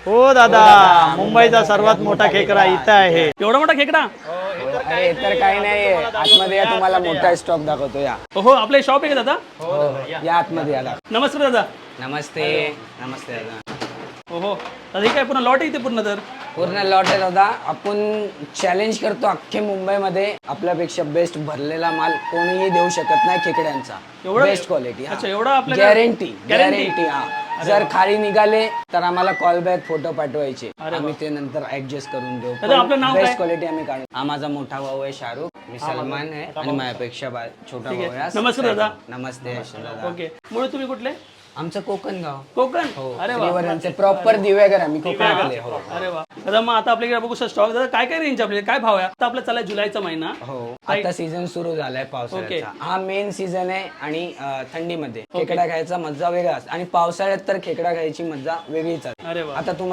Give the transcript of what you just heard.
हो दादा, मुंबईचा सर्वात मोठा खेकडा इथं आहे. एवढा मोठा खेकडा? अरे तर काही नाही, आतमध्ये या, तुम्हाला मोठा स्टॉक दाखवतो या. हो आपले शॉप आहे का दादा? हो या आतमध्ये याला. नमस्कार दादा. नमस्ते. नमस्ते दादा. हो दादा, हे काय पूर्ण लॉट आहे इथे पूर्ण? तर पूर्ण लॉट आहे दादा. आपण चॅलेंज करतो अख्खे मुंबईमध्ये आपल्यापेक्षा बेस्ट भरलेला माल कोणीही देऊ शकत नाही खेकड्यांचा. एवढं? Best quality. अच्छा, एवढं आपल्याकडे? गॅरंटी. हा, जर खाली निघाले तर आम्हाला कॉल बॅक फोटो पाठवायचे, आम्ही ते नंतर ऍडजस्ट करून देऊ. दादा, आपलं नाव काय? बेस्ट क्वालिटी आम्ही काढू. हा माझा मोठा भाऊ आहे शाहरुख, मी सलमान आहे आणि माझ्यापेक्षा छोटा भाऊ आहे. नमस्कार दादा. नमस्ते दादा. ओके, मूळ तुम्ही कुठले? आमचं कोकण गाव. कोकण? अरे वा. श्रीवर्धनचे प्रॉपर दिवेगर आम्ही कोकणातले. हो अरे वा दादा, मग आता आपल्याकडे बघू शकता स्टॉक. दादा काय काय रेंज आपल्याकडे, काय भाव आहे? आता आपला चालला जुलैचा महिना. हो, आता सीझन सुरू झालाय पावसाळ्याचा. हा मेन सीझन आहे आणि थंडीमध्ये खेकडा खायचा मजा वेगळाच आणि पावसाळ्यात तर खेकडा खायची मजा वेगळीच असते. अरे वा. आता तुम्हाला